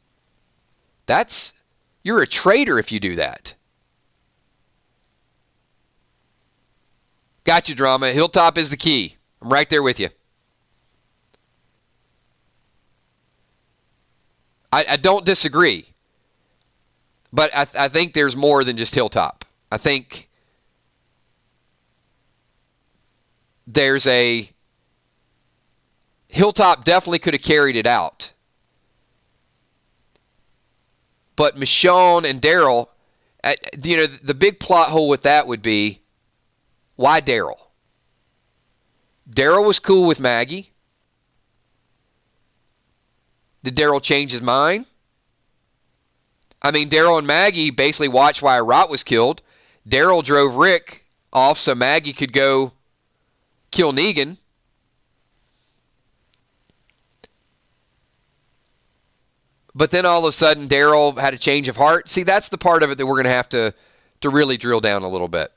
You're a traitor if you do that. Got you, drama. Hilltop is the key. I'm right there with you. I don't disagree. But I think there's more than just Hilltop. I think there's a Hilltop definitely could have carried it out. But Michonne and Daryl, the big plot hole with that would be, why Daryl? Daryl was cool with Maggie. Did Daryl change his mind? I mean, Daryl and Maggie basically watched why Rot was killed. Daryl drove Rick off so Maggie could go kill Negan. But then all of a sudden, Daryl had a change of heart. See, that's the part of it that we're going to have to really drill down a little bit.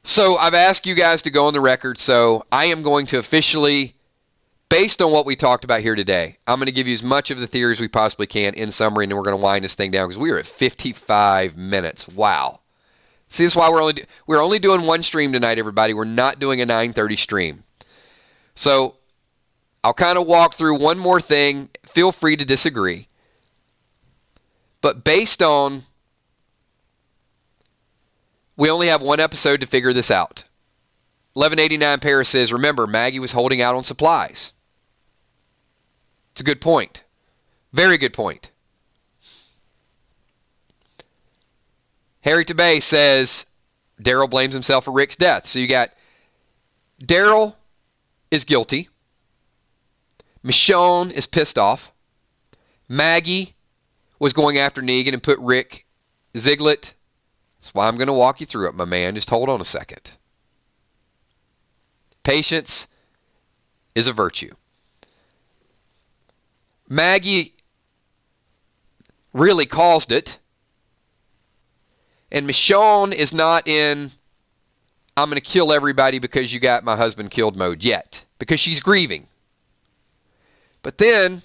So I've asked you guys to go on the record, so I am going to officially, based on what we talked about here today, I'm going to give you as much of the theory as we possibly can in summary, and then we're going to wind this thing down because we are at 55 minutes. Wow. See, that's why we're only doing one stream tonight, everybody. We're not doing a 9:30 stream. So I'll kind of walk through one more thing. Feel free to disagree. But based on, we only have one episode to figure this out. 1189 Paris says, remember, Maggie was holding out on supplies. It's a good point. Very good point. Harry Tabay says, Daryl blames himself for Rick's death. So you got Daryl is guilty. Michonne is pissed off. Maggie was going after Negan and put Rick Ziegler. That's why I'm going to walk you through it, my man. Just hold on a second. Patience is a virtue. Maggie really caused it. And Michonne is not in, I'm going to kill everybody because you got my husband killed mode yet. Because she's grieving. But then,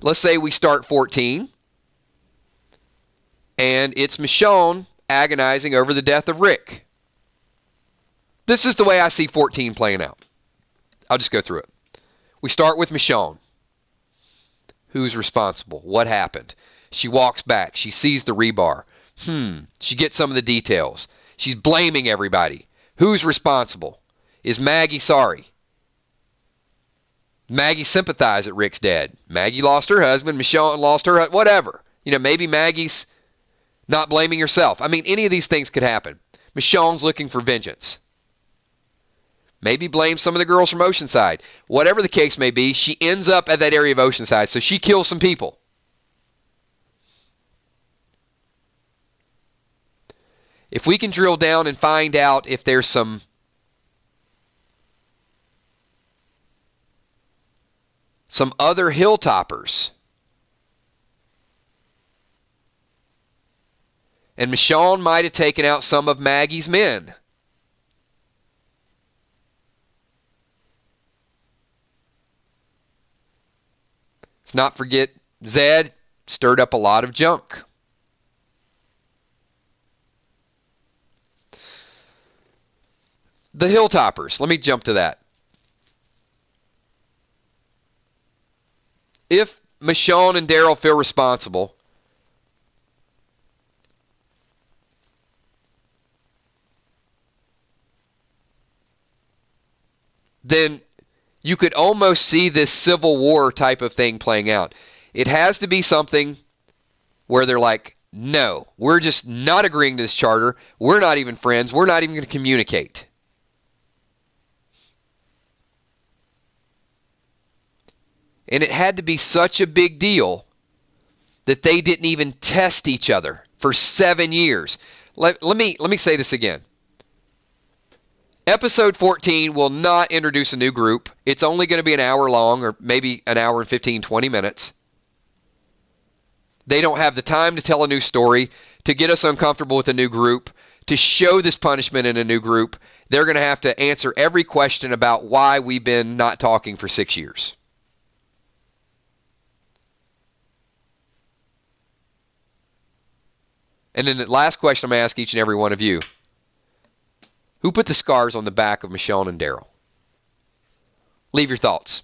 let's say we start 14. And it's Michonne agonizing over the death of Rick. This is the way I see 14 playing out. I'll just go through it. We start with Michonne. Who's responsible? What happened? She walks back. She sees the rebar. She gets some of the details. She's blaming everybody. Who's responsible? Is Maggie sorry? Maggie sympathized that Rick's dead. Maggie lost her husband. Michonne lost her husband. Whatever. Maybe Maggie's not blaming herself. I mean, any of these things could happen. Michonne's looking for vengeance. Maybe blame some of the girls from Oceanside. Whatever the case may be, she ends up at that area of Oceanside, so she kills some people. If we can drill down and find out if there's some other hilltoppers, and Michonne might have taken out some of Maggie's men. Let's not forget Zed stirred up a lot of junk. The hilltoppers. Let me jump to that. If Michonne and Daryl feel responsible, then you could almost see this Civil War type of thing playing out. It has to be something where they're like, no, we're just not agreeing to this charter. We're not even friends. We're not even going to communicate. And it had to be such a big deal that they didn't even test each other for 7 years. Let me say this again. Episode 14 will not introduce a new group. It's only going to be an hour long, or maybe an hour and 15, 20 minutes. They don't have the time to tell a new story, to get us uncomfortable with a new group, to show this punishment in a new group. They're going to have to answer every question about why we've been not talking for 6 years. And then the last question I'm going to ask each and every one of you. Who put the scars on the back of Michonne and Daryl? Leave your thoughts.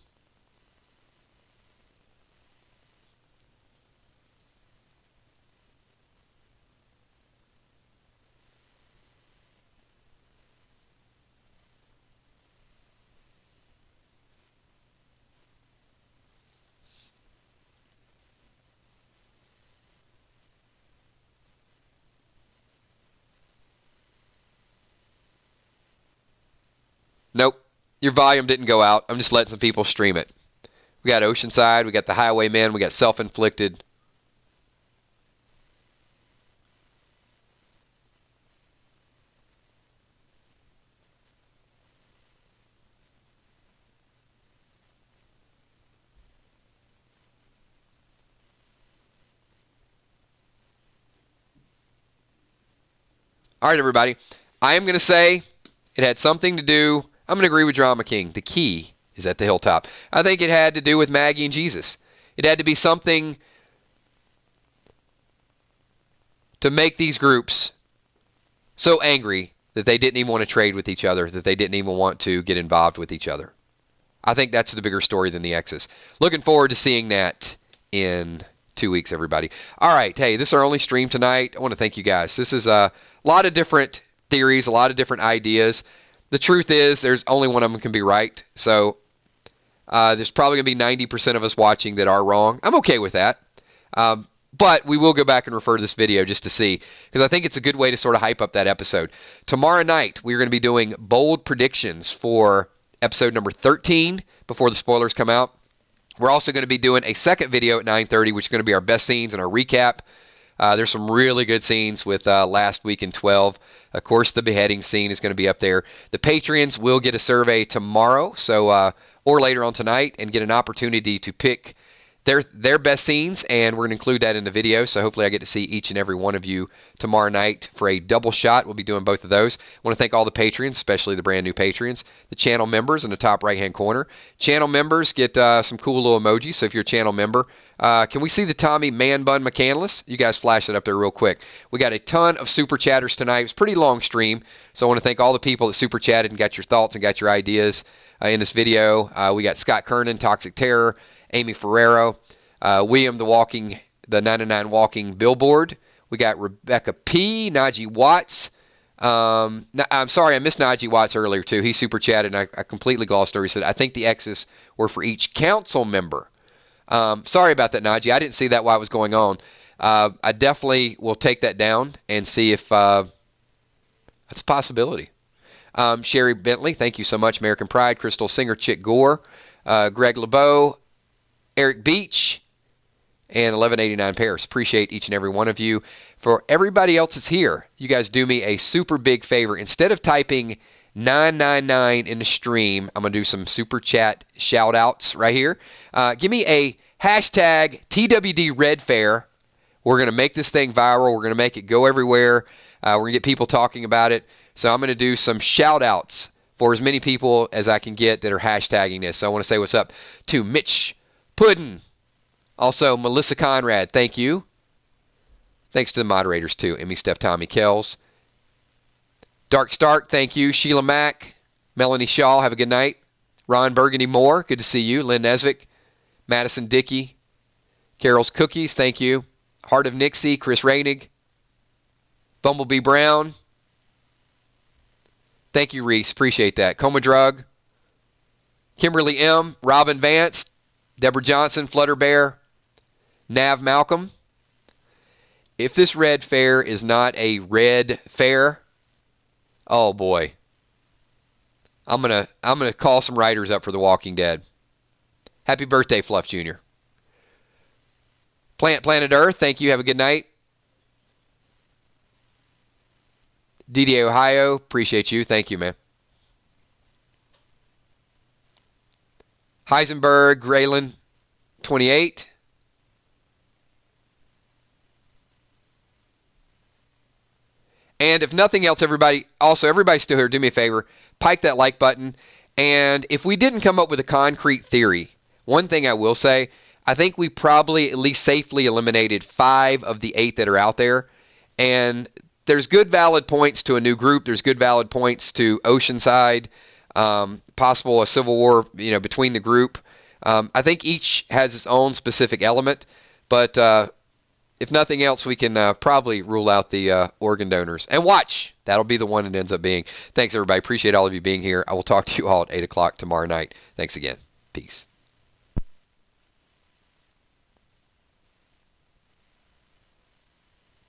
Your volume didn't go out. I'm just letting some people stream it. We got Oceanside. We got the Highwaymen. We got Self-Inflicted. All right, everybody. I am going to say it had something to do. I'm going to agree with Drama King. The key is at the hilltop. I think it had to do with Maggie and Jesus. It had to be something to make these groups so angry that they didn't even want to trade with each other, that they didn't even want to get involved with each other. I think that's the bigger story than the X's. Looking forward to seeing that in 2 weeks, everybody. All right. Hey, this is our only stream tonight. I want to thank you guys. This is a lot of different theories, a lot of different ideas. The truth is there's only one of them can be right. So there's probably going to be 90% of us watching that are wrong. I'm okay with that. But we will go back and refer to this video just to see, because I think it's a good way to sort of hype up that episode. Tomorrow night, we're going to be doing bold predictions for episode number 13 before the spoilers come out. We're also going to be doing a second video at 9:30, which is going to be our best scenes and our recap. There's some really good scenes with last week in 12. Of course, the beheading scene is going to be up there. The Patreons will get a survey tomorrow, or later on tonight, and get an opportunity to pick their best scenes, and we're going to include that in the video. So hopefully I get to see each and every one of you tomorrow night for a double shot. We'll be doing both of those. I want to thank all the Patreons, especially the brand new Patreons, the channel members in the top right-hand corner. Channel members get some cool little emojis, so if you're a channel member, can we see the Tommy Man Bun McCandless? You guys flash it up there real quick. We got a ton of super chatters tonight. It was a pretty long stream, so I want to thank all the people that super chatted and got your thoughts and got your ideas in this video. We got Scott Kernan, Toxic Terror, Amy Ferrero, William the 99 Walking Billboard. We got Rebecca P, Najee Watts. I'm sorry, I missed Najee Watts earlier too. He super chatted, and I completely glossed over. He said, I think the X's were for each council member. Sorry about that, Najee. I didn't see that while it was going on. I definitely will take that down and see if that's a possibility. Sherry Bentley, thank you so much. American Pride, Crystal Singer, Chick Gore, Greg LeBeau, Eric Beach, and 1189 Paris. Appreciate each and every one of you. For everybody else that's here, you guys do me a super big favor. Instead of typing 999 in the stream, I'm going to do some super chat shout outs right here. Give me a hashtag TWD Red Fair. We're going to make this thing viral. We're going to make it go everywhere. We're going to get people talking about it. So I'm going to do some shout outs for as many people as I can get that are hashtagging this. So I want to say what's up to Mitch Puddin. Also, Melissa Conrad, thank you. Thanks to the moderators, too. Emmy, Steph, Tommy, Kells. Dark Stark, thank you. Sheila Mack. Melanie Shaw, have a good night. Ron Burgundy Moore, good to see you. Lynn Nesvick. Madison Dickey. Carol's Cookies, thank you. Heart of Nixie, Chris Reinig. Bumblebee Brown. Thank you, Reese. Appreciate that. Coma Drug. Kimberly M. Robin Vance. Deborah Johnson. Flutter Bear. Nav Malcolm. If this red fair is not a red fair, oh boy. I'm gonna call some writers up for The Walking Dead. Happy birthday, Fluff Jr. Planet Earth, thank you. Have a good night. DDA Ohio, appreciate you. Thank you, man. Heisenberg, Graylin, 28. And if nothing else, everybody still here, do me a favor, pike that like button. And if we didn't come up with a concrete theory, one thing I will say, I think we probably at least safely eliminated 5 of the 8 that are out there. And there's good valid points to a new group. There's good valid points to Oceanside, possible a civil war, between the group. I think each has its own specific element, but if nothing else, we can probably rule out the organ donors. And watch. That'll be the one it ends up being. Thanks, everybody. Appreciate all of you being here. I will talk to you all at 8 o'clock tomorrow night. Thanks again. Peace.